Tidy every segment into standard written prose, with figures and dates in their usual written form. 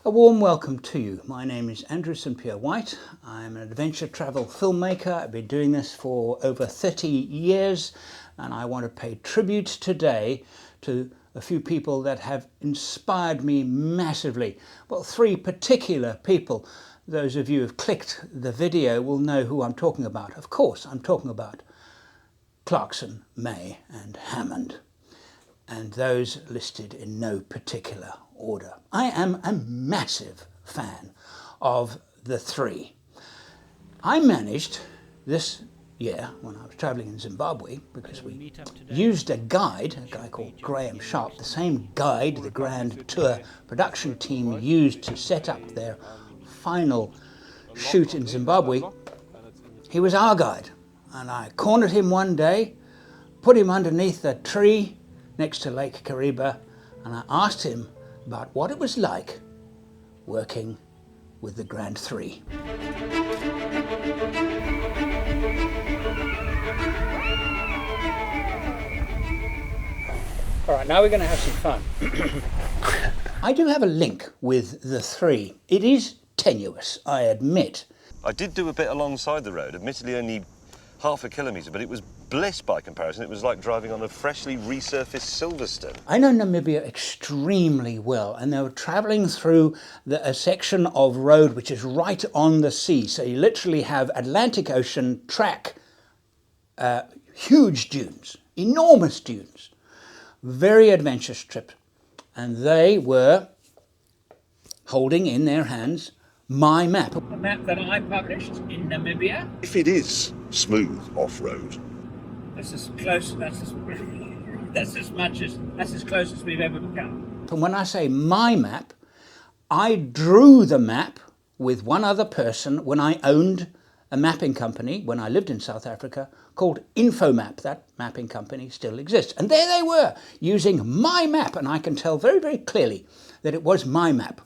A warm welcome to you. My name is Andrew St. Pierre White. I'm an adventure travel filmmaker. I've been doing this for over 30 years, and I want to pay tribute today to a few people that have inspired me massively. Well, three particular people. Those of you who have clicked the video will know who I'm talking about. Of course, I'm talking about Clarkson, May and Hammond, and those listed in no particular order. I am a massive fan of the three. I managed this year when I was traveling in Zimbabwe, because we used a guide, a guy called Graham Sharp, the same guide the Grand Tour production team used to set up their final shoot in Zimbabwe. He was our guide, and I cornered him one day, put him underneath a tree next to Lake Kariba, and I asked him about what it was like working with the Grand Three. All right, now we're going to have some fun. I do have a link with the three. It is tenuous, I admit. I did do a bit alongside the road, admittedly only half a kilometre, but it was bliss by comparison. It was like driving on a freshly resurfaced Silverstone. I know Namibia extremely well, and they were travelling through a section of road which is right on the sea. So you literally have Atlantic Ocean track, huge dunes, enormous dunes, very adventurous trip. And they were holding in their hands my map. A map that I published in Namibia. If it is smooth off-road, That's as close as we've ever come. And when I say my map, I drew the map with one other person when I owned a mapping company, when I lived in South Africa, called Infomap. That mapping company still exists. And there they were, using my map, and I can tell very, very clearly that it was my map.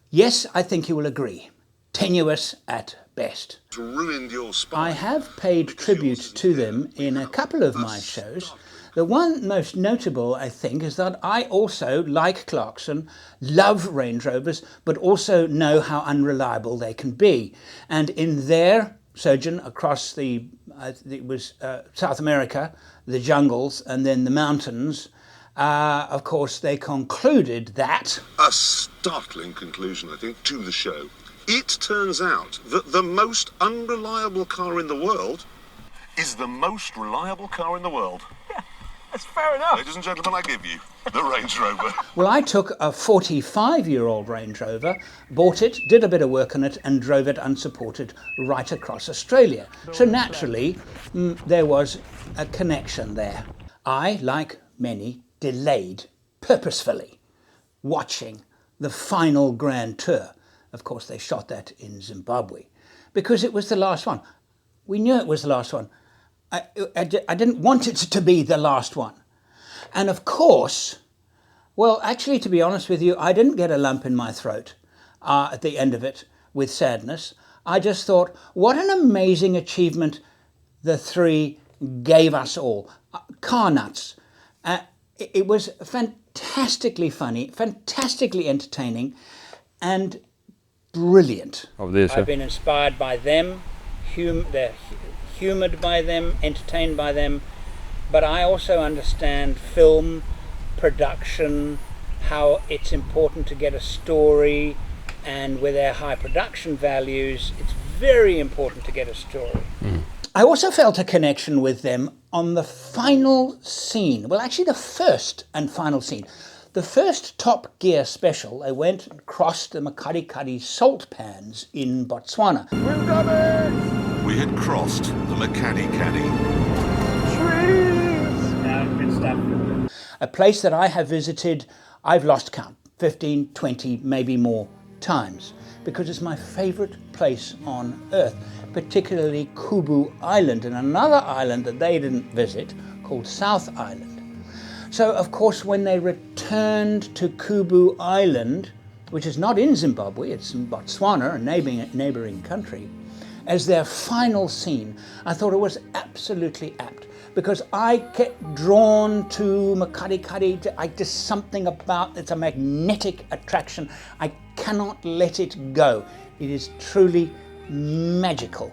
Yes, I think you will agree. Tenuous at best. ruined your spine. I have paid tribute to them in a couple of my shows. The one most notable, I think, is that I also, like Clarkson, love Range Rovers, but also know how unreliable they can be. And in their sojourn across South America, the jungles, and then the mountains, of course, they concluded that... A startling conclusion, I think, to the show. It turns out that the most unreliable car in the world is the most reliable car in the world. Yeah, that's fair enough. Ladies and gentlemen, I give you the Range Rover. Well, I took a 45-year-old Range Rover, bought it, did a bit of work on it, and drove it unsupported right across Australia. So naturally, there was a connection there. I, like many, delayed purposefully watching the final Grand Tour. Of course, they shot that in Zimbabwe because it was the last one. We knew it was the last one. I didn't want it to be the last one. And of course, well, actually, to be honest with you, I didn't get a lump in my throat at the end of it with sadness. I just thought, what an amazing achievement the three gave us all. Car nuts. It was fantastically funny, fantastically entertaining, and brilliant. I've been inspired by them, they're humoured by them, entertained by them, but I also understand film production, how it's important to get a story, and with their high production values, it's very important to get a story. I also felt a connection with them on the final scene. Well, actually the first and final scene. The first Top Gear special, they went and crossed the Makadikadi salt pans in Botswana. We've done it! We had crossed the Makadikadi. Trees! Good stuff. A place that I have visited, I've lost count, 15, 20, maybe more times, because it's my favourite place on earth, particularly Kubu Island, and another island that they didn't visit called South Island. So, of course, when they returned to Kubu Island, which is not in Zimbabwe, it's in Botswana, a neighbouring country, as their final scene, I thought it was absolutely apt, because I kept drawn to Makari. Just something about it's a magnetic attraction. I cannot let it go. It is truly magical.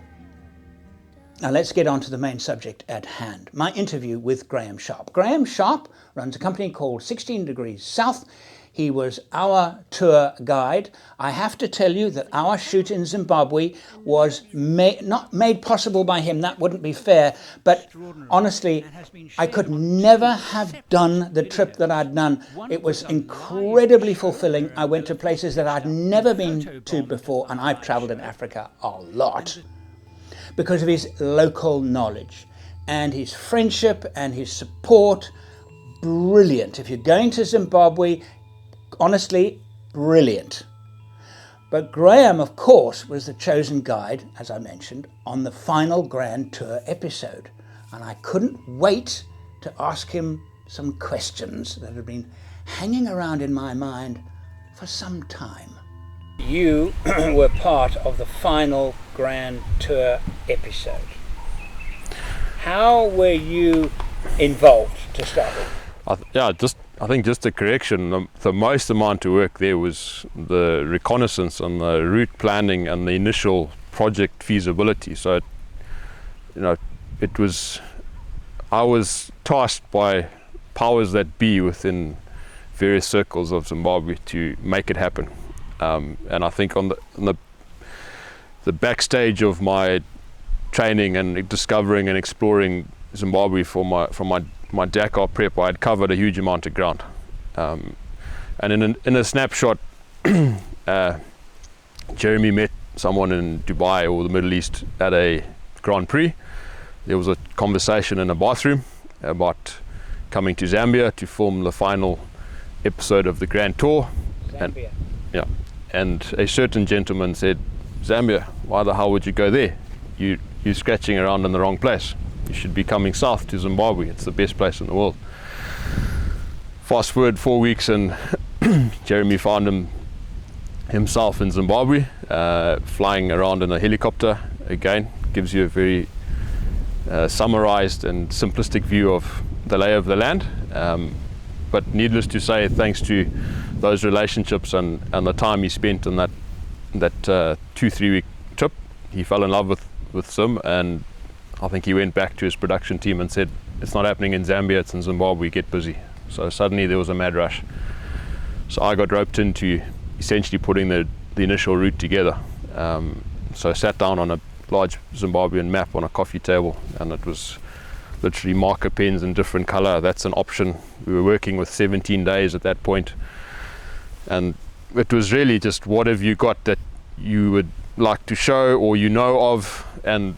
Now let's get on to the main subject at hand, my interview with Graham Sharp. Graham Sharp runs a company called 16 Degrees South. He was our tour guide. I have to tell you that our shoot in Zimbabwe was not made possible by him. That wouldn't be fair. But honestly, I could never have done the trip that I'd done. It was incredibly fulfilling. I went to places that I'd never been to before, and I've traveled in Africa a lot, because of his local knowledge and his friendship and his support. Brilliant. If you're going to Zimbabwe, honestly, brilliant. But Graham, of course, was the chosen guide, as I mentioned, on the final Grand Tour episode. And I couldn't wait to ask him some questions that had been hanging around in my mind for some time. You were part of the final Grand Tour episode. How were you involved to start with? I think just a correction. The most amount of work there was the reconnaissance and the route planning and the initial project feasibility. So, I was tasked by powers that be within various circles of Zimbabwe to make it happen. And I think on the backstage of my training and discovering and exploring Zimbabwe from my Dakar prep, I had covered a huge amount of ground. And in a snapshot, Jeremy met someone in Dubai or the Middle East at a Grand Prix. There was a conversation in a bathroom about coming to Zambia to film the final episode of the Grand Tour. Zambia. And a certain gentleman said, "Zambia, why the hell would you go there? You're scratching around in the wrong place. You should be coming south to Zimbabwe. It's the best place in the world." Fast forward 4 weeks and Jeremy found himself in Zimbabwe, flying around in a helicopter. Again, gives you a very summarized and simplistic view of the lay of the land. But needless to say, thanks to those relationships and the time he spent in that 2-3 week trip, he fell in love with Zim, and I think he went back to his production team and said, "It's not happening in Zambia, it's in Zimbabwe, get busy." So suddenly there was a mad rush. So I got roped into essentially putting the initial route together. So I sat down on a large Zimbabwean map on a coffee table, and it was literally marker pens in different color. That's an option. We were working with 17 days at that point. And it was really just, what have you got that you would like to show or of? And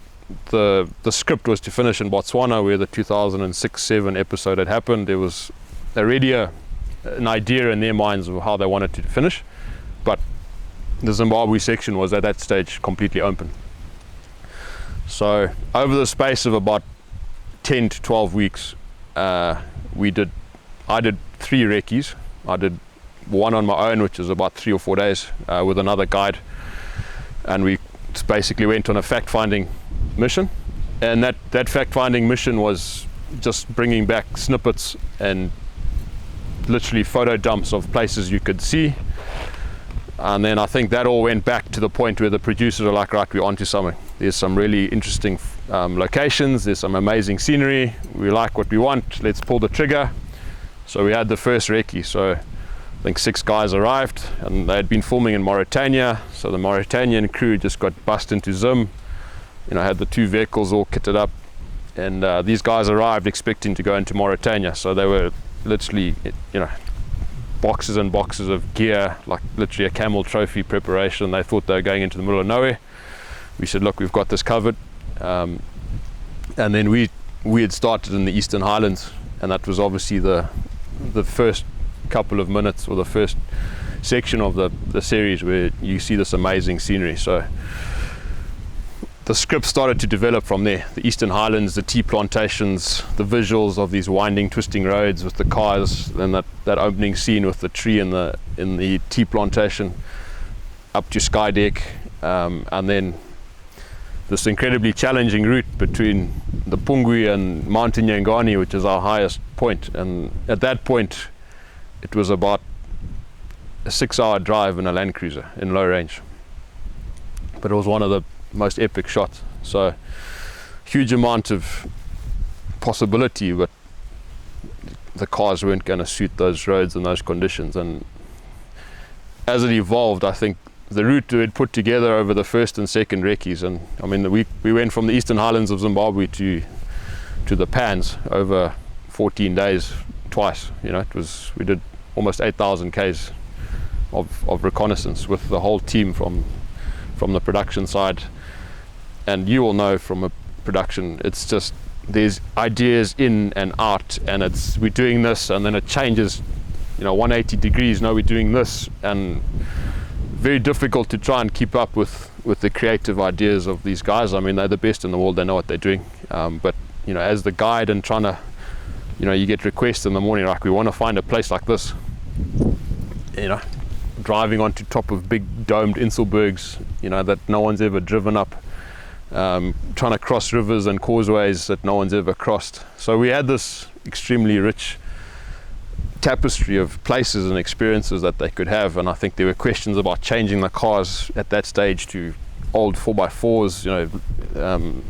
the script was to finish in Botswana, where the 2006-07 episode had happened. There was already an idea in their minds of how they wanted to finish, but the Zimbabwe section was at that stage completely open. So over the space of about 10 to 12 weeks, I did 3 recce's. I did one on my own, which was about 3 or 4 days, with another guide, and we basically went on a fact-finding mission. And that fact-finding mission was just bringing back snippets and literally photo dumps of places you could see. And then I think that all went back to the point where the producers are like, right, we're onto something. There's some really interesting locations, there's some amazing scenery, we like what we want, let's pull the trigger. So we had the first recce. So I think 6 guys arrived, and they had been filming in Mauritania. So the Mauritanian crew just got bussed into Zim, had the 2 vehicles all kitted up, and these guys arrived expecting to go into Mauritania. So they were literally, boxes and boxes of gear, like literally a camel trophy preparation. They thought they were going into the middle of nowhere. We said, look, we've got this covered. And then we had started in the Eastern Highlands, and that was obviously the first couple of minutes, or the first section of the series, where you see this amazing scenery. So the script started to develop from there. The Eastern Highlands, the tea plantations, the visuals of these winding, twisting roads with the cars, and that opening scene with the tree in the tea plantation, up to Skydeck, and then this incredibly challenging route between the Pungwi and Mount Nyangani, which is our highest point. And at that point, it was about a 6-hour drive in a Land Cruiser in low range. But it was one of the most epic shots. So huge amount of possibility, but the cars weren't going to suit those roads and those conditions. And as it evolved, I think the route we had put together over the first and second recce's, and I mean we went from the Eastern Highlands of Zimbabwe to the Pans over 14 days twice. You know, we did almost 8,000 k's of reconnaissance with the whole team from the production side. And you will know from a production, it's just there's ideas in and out, and we're doing this and then it changes, 180 degrees. No, we're doing this, and very difficult to try and keep up with the creative ideas of these guys. I mean, they're the best in the world, they know what they're doing, but as the guide and trying to, you get requests in the morning, like, we want to find a place like this, driving onto top of big domed Inselbergs, that no one's ever driven up, trying to cross rivers and causeways that no one's ever crossed. So we had this extremely rich tapestry of places and experiences that they could have, and I think there were questions about changing the cars at that stage to old 4x4s.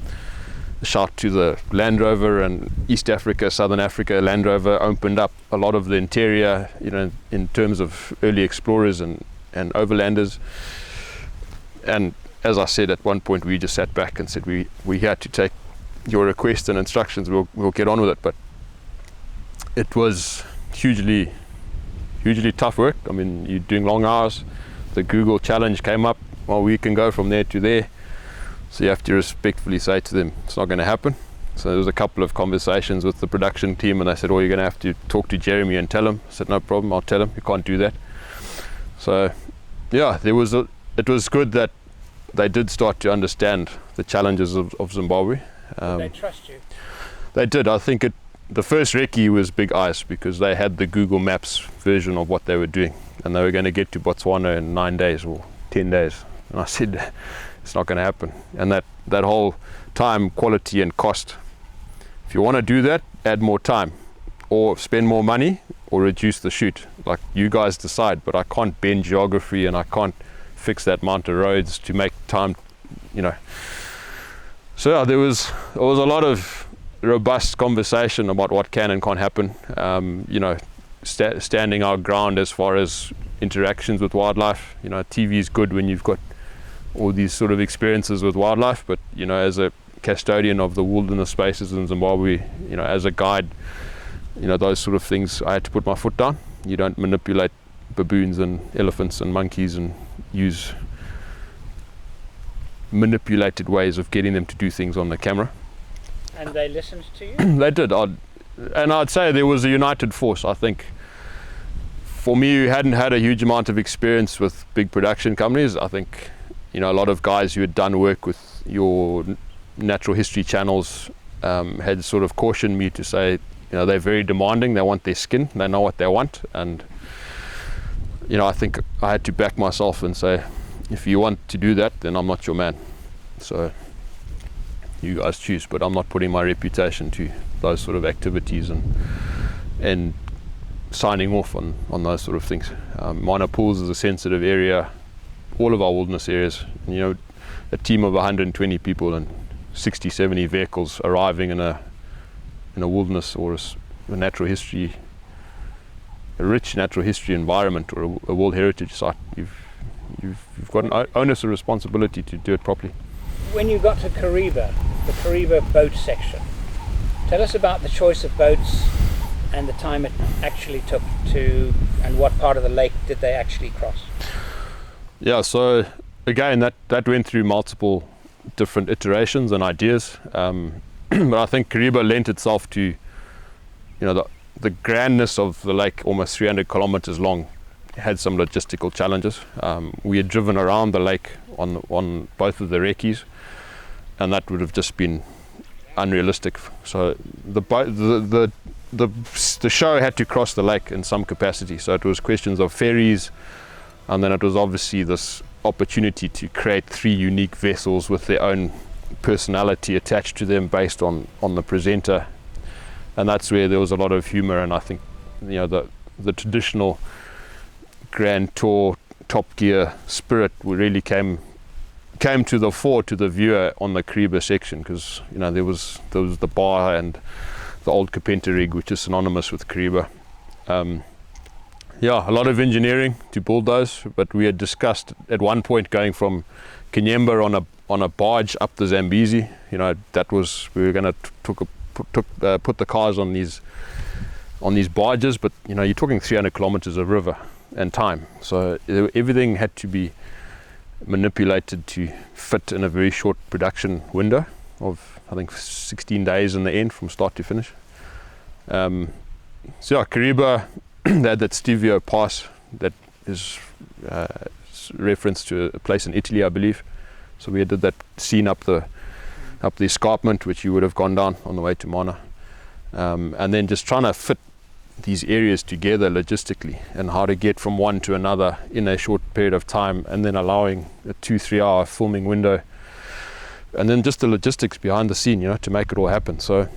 Shout to the Land Rover, and East Africa, Southern Africa Land Rover opened up a lot of the interior, in terms of early explorers and overlanders. And as I said, at one point we just sat back and said, we had to take your request and instructions, we'll get on with it. But it was hugely tough work. I mean, you're doing long hours. The Google challenge came up, well, we can go from there to there. So you have to respectfully say to them, it's not going to happen. So there was a couple of conversations with the production team, and they said, you're going to have to talk to Jeremy and tell him. I said, no problem, I'll tell him, you can't do that. So yeah, it was good that they did start to understand the challenges of Zimbabwe. Did they trust you? They did. I think the first recce was big ice, because they had the Google Maps version of what they were doing, and they were going to get to Botswana in 9 days or 10 days. And I said, it's not going to happen. And that whole time, quality and cost, if you want to do that, add more time or spend more money or reduce the shoot. Like, you guys decide, but I can't bend geography and I can't fix that amount of roads to make time, So yeah, there was a lot of robust conversation about what can and can't happen. Standing our ground as far as interactions with wildlife. TV is good when you've got all these sort of experiences with wildlife, but as a custodian of the wilderness spaces in Zimbabwe, as a guide, those sort of things, I had to put my foot down. You don't manipulate baboons and elephants and monkeys and use manipulated ways of getting them to do things on the camera. And they listened to you? They did. I'd say there was a united force. I think for me, who hadn't had a huge amount of experience with big production companies, I think a lot of guys who had done work with your natural history channels had sort of cautioned me to say, they're very demanding, they want their skin, they know what they want. And I think I had to back myself and say, if you want to do that, then I'm not your man. So you guys choose, but I'm not putting my reputation to those sort of activities and signing off on those sort of things. Minor Pools is a sensitive area. All of our wilderness areas, a team of 120 people and 60, 70 vehicles arriving in a wilderness or a rich natural history environment or a World Heritage site. You've got an onus of responsibility to do it properly. When you got to Kariba, the Kariba boat section, tell us about the choice of boats and the time it actually took and what part of the lake did they actually cross? Yeah, so again, that went through multiple different iterations and ideas, but I think Kariba lent itself to, the grandness of the lake, almost 300 kilometers long, had some logistical challenges. We had driven around the lake on both of the recce's, and that would have just been unrealistic. So the show had to cross the lake in some capacity. So it was questions of ferries. And then it was obviously this opportunity to create 3 unique vessels with their own personality attached to them based on the presenter, and that's where there was a lot of humor. And I think, you know, the traditional Grand Tour Top Gear spirit really came to the fore to the viewer on the Kariba section, because, you know, there was the bar and the old Kapenta rig, which is synonymous with Kariba. Yeah, a lot of engineering to build those, but we had discussed at one point going from Kanyemba on a barge up the Zambezi. You know, that was, we were going to put the cars on these barges, but, you know, you're talking 300 kilometers of river and time, so everything had to be manipulated to fit in a very short production window of, I think, 16 days in the end from start to finish. So yeah, Kariba, they had that Stelvio pass that is reference to a place in Italy, I believe. So we did that scene up the escarpment, which you would have gone down on the way to Mana, and then just trying to fit these areas together logistically, and how to get from one to another in a short period of time, and then allowing a 2-3 hour filming window, and then just the logistics behind the scene, you know, to make it all happen. So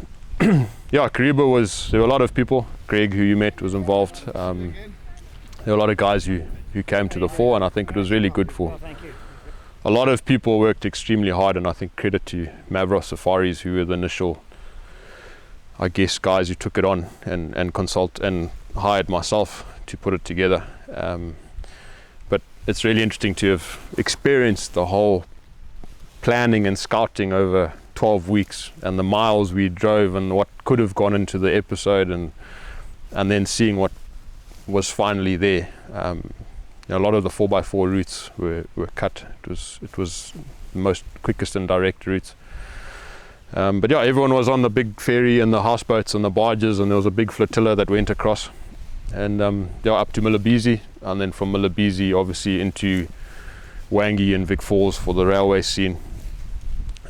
yeah, Kariba there were a lot of people. Greg, who you met, was involved. There were a lot of guys who came to the fore, and I think it was really good for a lot of people. Worked extremely hard, and I think credit to Mavros Safaris, who were the initial, I guess, guys who took it on and consult and hired myself to put it together. But it's really interesting to have experienced the whole planning and scouting over 12 weeks, and the miles we drove, and what could have gone into the episode, and then seeing what was finally there. You know, a lot of the 4x4 routes were cut. It was the most quickest and direct routes. But yeah, everyone was on the big ferry and the houseboats and the barges, and there was a big flotilla that went across, and yeah, up to Milabisi, and then from Milabisi obviously into Wangi and Vic Falls for the railway scene.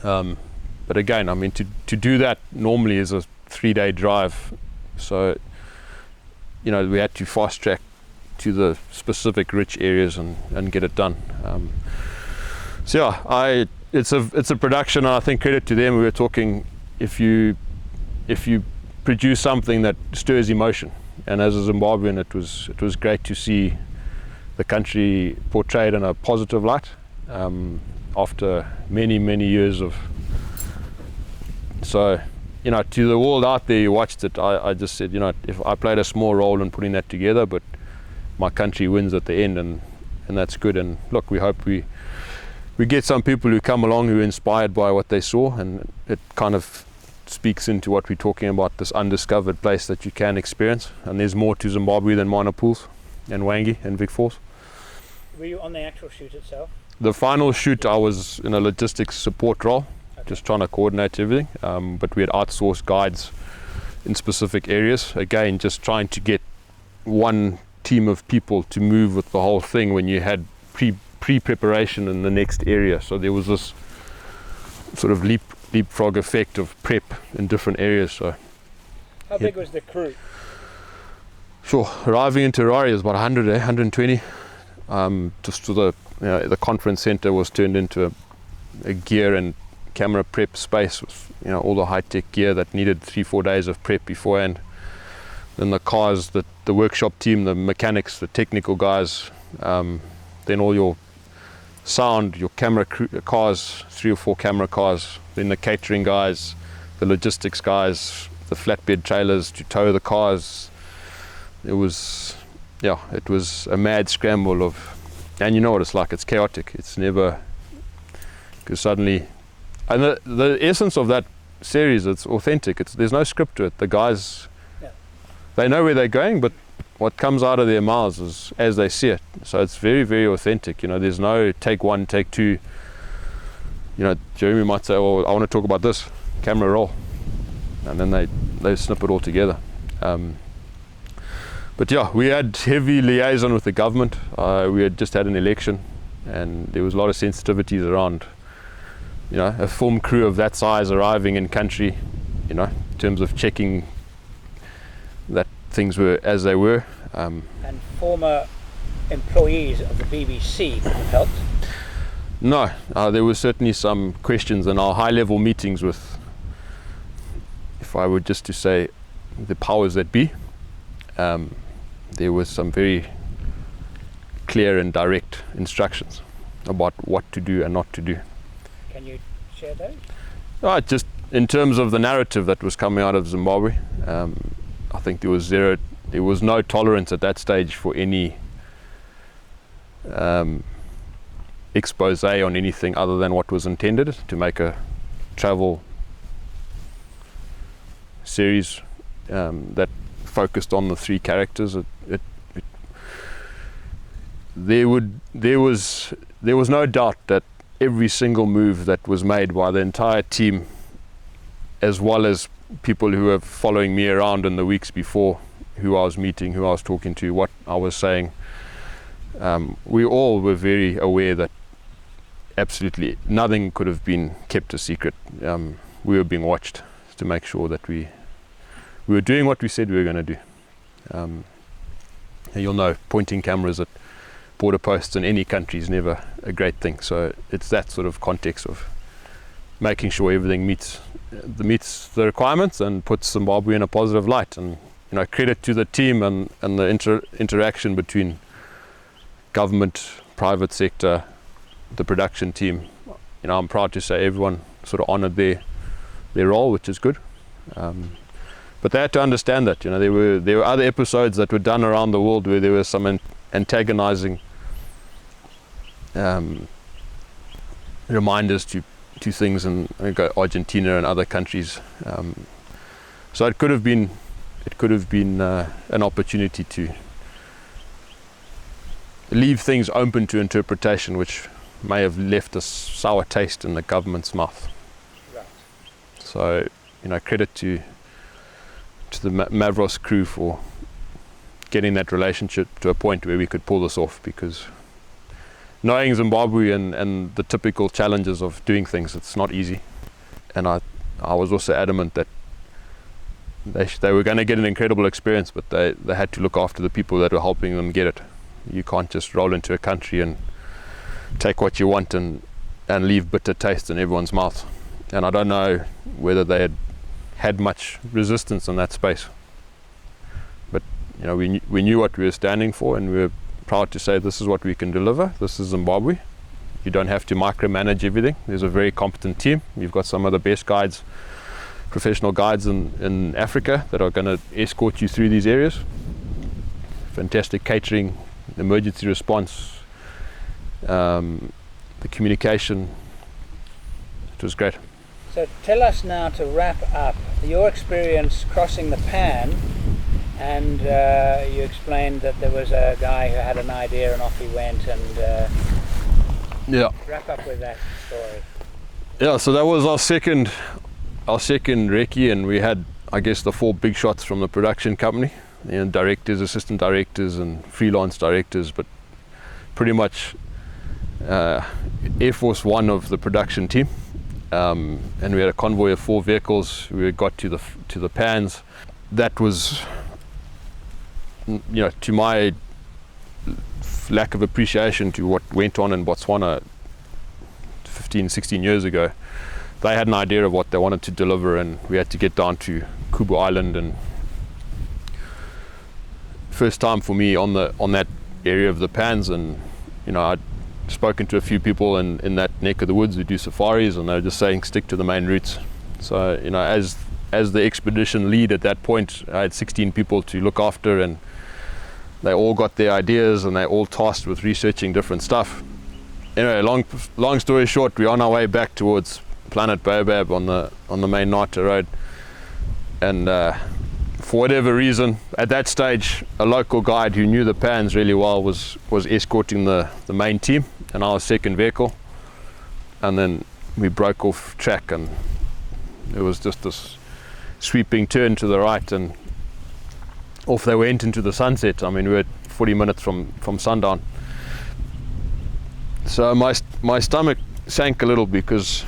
But again, I mean, to do that normally is a 3-day drive, so, you know, we had to fast track to the specific rich areas and get it done. So yeah, it's a production, and I think credit to them. We were talking, if you produce something that stirs emotion, and as a Zimbabwean, it was great to see the country portrayed in a positive light after many years of. So, you know, to the world out there who watched it, I just said, you know, if I played a small role in putting that together, but my country wins at the end, and that's good. And look, we hope we get some people who come along who are inspired by what they saw, and it kind of speaks into what we're talking about, this undiscovered place that you can experience. And there's more to Zimbabwe than Mana Pools and Wangi and Vic Falls. Were you on the actual shoot itself? The final shoot, I was in a logistics support role, just trying to coordinate everything, but we had outsourced guides in specific areas, again just trying to get one team of people to move with the whole thing when you had pre-preparation in the next area. So there was this sort of leapfrog effect of prep in different areas. So how big was the crew? Sure, arriving in Harare is about 120. Just to the conference center was turned into a gear and camera prep space with, you know, all the high-tech gear that needed 3-4 days of prep beforehand. Then the cars, the workshop team, the mechanics, the technical guys, then all your sound, your camera cars, 3 or 4 camera cars, then the catering guys, the logistics guys, the flatbed trailers to tow the cars. It was a mad scramble of, and you know what it's like, it's chaotic. It's never, because suddenly, and the essence of that series, it's authentic. There's no script to it. The guys, they know where they're going, but what comes out of their mouths is as they see it. So it's very, very authentic. You know, there's no take 1, take 2. You know, Jeremy might say, "Oh, I want to talk about this." Camera roll, and then they snip it all together. But yeah, we had heavy liaison with the government. We had just had an election, and there was a lot of sensitivities around, you know, a film crew of that size arriving in country, you know, in terms of checking that things were as they were. And former employees of the BBC could have helped. No, there were certainly some questions in our high-level meetings with, if I were just to say, the powers that be. There was some very clear and direct instructions about what to do and not to do. Can you share those? Just in terms of the narrative that was coming out of Zimbabwe, I think there was no tolerance at that stage for any expose on anything other than what was intended, to make a travel series that focused on the three characters. There was no doubt that every single move that was made by the entire team, as well as people who were following me around in the weeks before, who I was meeting, who I was talking to, what I was saying, we all were very aware that absolutely nothing could have been kept a secret. We were being watched to make sure that we were doing what we said we were going to do. You'll know, pointing cameras at border posts in any country is never a great thing. So it's that sort of context of making sure everything meets the requirements and puts Zimbabwe in a positive light. And credit to the team and the interaction between government, private sector, the production team. I'm proud to say everyone sort of honoured their role, which is good. But they had to understand that there were other episodes that were done around the world where there was some antagonizing reminders to things in Argentina and other countries. So it could have been an opportunity to leave things open to interpretation, which may have left a sour taste in the government's mouth. Right. So credit to the Mavros crew for getting that relationship to a point where we could pull this off, because knowing Zimbabwe and the typical challenges of doing things, it's not easy. And I was also adamant that they were going to get an incredible experience, but they had to look after the people that were helping them get it. You can't just roll into a country and take what you want and leave bitter taste in everyone's mouth. And I don't know whether they had much resistance in that space. But we knew what we were standing for, and we were proud to say this is what we can deliver. This is Zimbabwe. You don't have to micromanage everything. There's a very competent team. You've got some of the best guides, professional guides in Africa that are going to escort you through these areas. Fantastic catering, emergency response, the communication. It was great. So tell us now, to wrap up, your experience crossing the Pan, and you explained that there was a guy who had an idea and off he went, and yeah. Wrap up with that story. Yeah, so that was our second recce, and we had, I guess, the four big shots from the production company, directors, assistant directors and freelance directors, but pretty much Air Force One of the production team. And we had a convoy of 4 vehicles. We got to the Pans. That was, to my lack of appreciation to what went on in Botswana 15, 16 years ago, they had an idea of what they wanted to deliver, and we had to get down to Kubu Island. And first time for me on that area of the Pans, and I'd spoken to a few people in that neck of the woods who do safaris, and they were just saying stick to the main routes. So as the expedition lead at that point, I had 16 people to look after, and they all got their ideas and they all tasked with researching different stuff. Anyway, long story short, we're on our way back towards Planet Baobab on the main Nata road, and for whatever reason, at that stage, a local guide who knew the Pans really well was escorting the main team and our second vehicle, and then we broke off track, and it was just this sweeping turn to the right, and off they went into the sunset. I mean, we were 40 minutes from sundown. So my stomach sank a little, because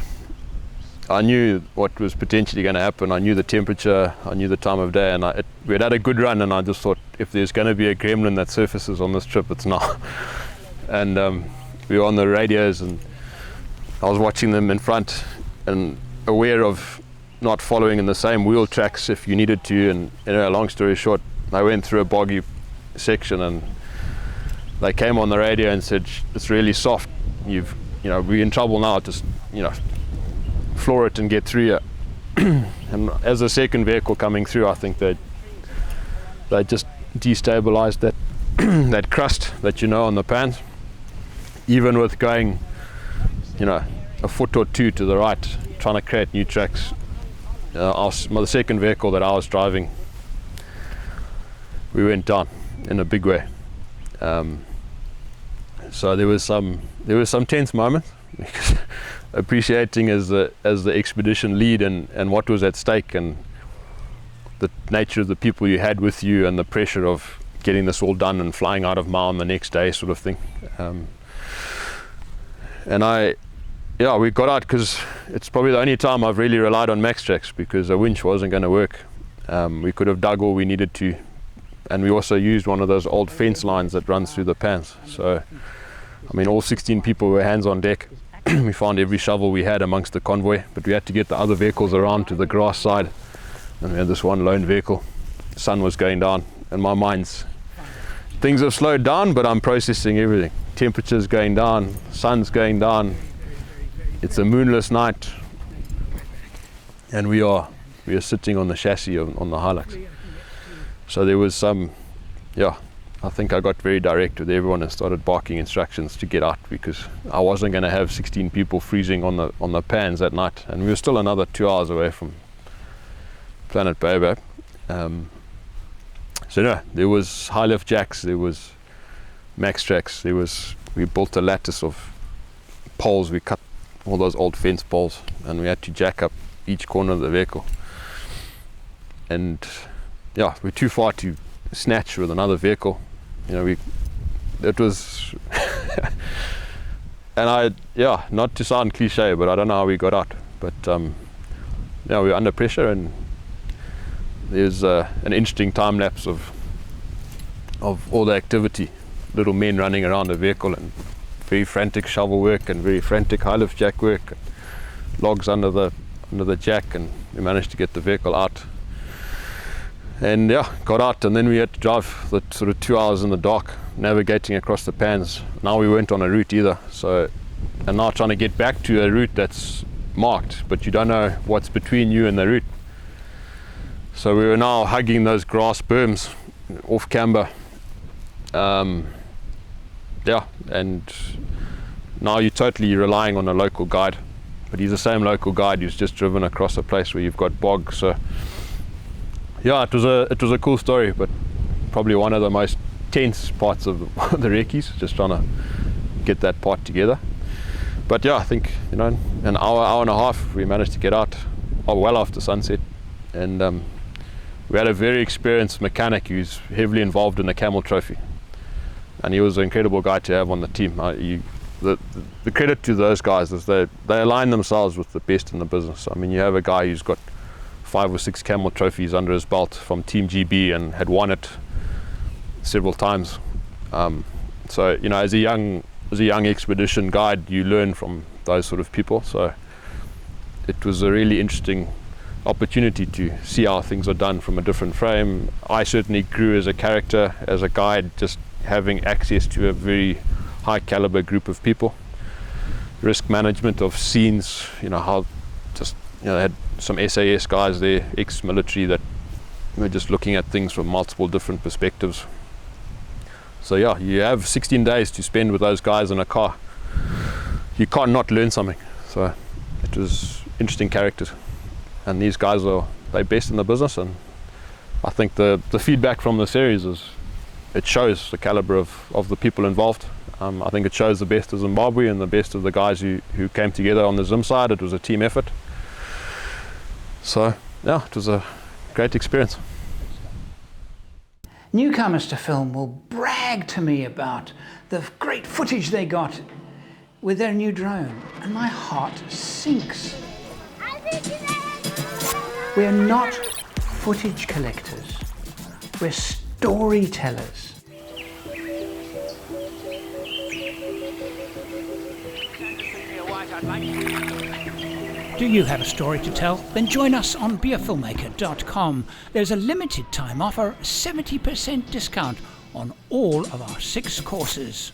I knew what was potentially going to happen. I knew the temperature, I knew the time of day, and we had a good run, and I just thought, if there's going to be a gremlin that surfaces on this trip, it's now. And we were on the radios, and I was watching them in front and aware of not following in the same wheel tracks if you needed to, and long story short, I went through a boggy section and they came on the radio and said, it's really soft, we're in trouble now, just floor it and get through here. And as a second vehicle coming through, I think they just destabilized that that crust that on the pans. Even with going a foot or two to the right, trying to create new tracks, the second vehicle that I was driving, we went down in a big way. So there was some tense moments, because appreciating as the expedition lead and what was at stake and the nature of the people you had with you and the pressure of getting this all done and flying out of Maun the next day, sort of thing. And we got out, because it's probably the only time I've really relied on max tracks, because a winch wasn't going to work. We could have dug all we needed to, and we also used one of those old fence lines that runs through the pans. So all 16 people were hands on deck. We found every shovel we had amongst the convoy, but we had to get the other vehicles around to the grass side, and we had this one lone vehicle. The sun was going down, and my mind's, things have slowed down, but I'm processing everything. Temperatures going down, sun's going down, it's a moonless night, and we are sitting on the chassis on the Hilux. So there was some, I think I got very direct with everyone and started barking instructions to get out, because I wasn't going to have 16 people freezing on the pans that night, and we were still another 2 hours away from Planet Baobab. There was high lift jacks, there was max tracks, we built a lattice of poles. We cut all those old fence poles, and we had to jack up each corner of the vehicle. And we're too far to snatch with another vehicle. It was and not to sound cliche, but I don't know how we got out, but we were under pressure, and there's an interesting time lapse of all the activity, little men running around the vehicle and very frantic shovel work and very frantic high lift jack work, and logs under the jack, and we managed to get the vehicle out. And got out, and then we had to drive the sort of 2 hours in the dark, navigating across the pans. Now we weren't on a route either, and now trying to get back to a route that's marked, but you don't know what's between you and the route. So we were now hugging those grass berms off camber, and now you're totally relying on a local guide, but he's the same local guide who's just driven across a place where you've got bog. So it was a cool story, but probably one of the most tense parts of the recce's, just trying to get that part together. But I think an hour and a half we managed to get out well after sunset, and we had a very experienced mechanic who's heavily involved in the Camel Trophy, and he was an incredible guy to have on the team. The credit to those guys is they align themselves with the best in the business. You have a guy who's got 5 or 6 Camel Trophies under his belt from Team GB and had won it several times. So as a young expedition guide, you learn from those sort of people. So it was a really interesting opportunity to see how things are done from a different frame. I certainly grew as a character, as a guide, just having access to a very high caliber group of people. Risk management of scenes, how just they had some SAS guys there, ex-military, that were just looking at things from multiple different perspectives. So you have 16 days to spend with those guys in a car. You can't not learn something. So it was interesting characters, and these guys they're best in the business, and I think the feedback from the series is it shows the caliber of the people involved. I think it shows the best of Zimbabwe and the best of the guys who came together on the Zim side. It was a team effort. So it was a great experience. Newcomers to film will brag to me about the great footage they got with their new drone, and my heart sinks. We're not footage collectors, we're storytellers. Do you have a story to tell? Then join us on beerfilmmaker.com. There's a limited time offer, 70% discount on all of our 6 courses.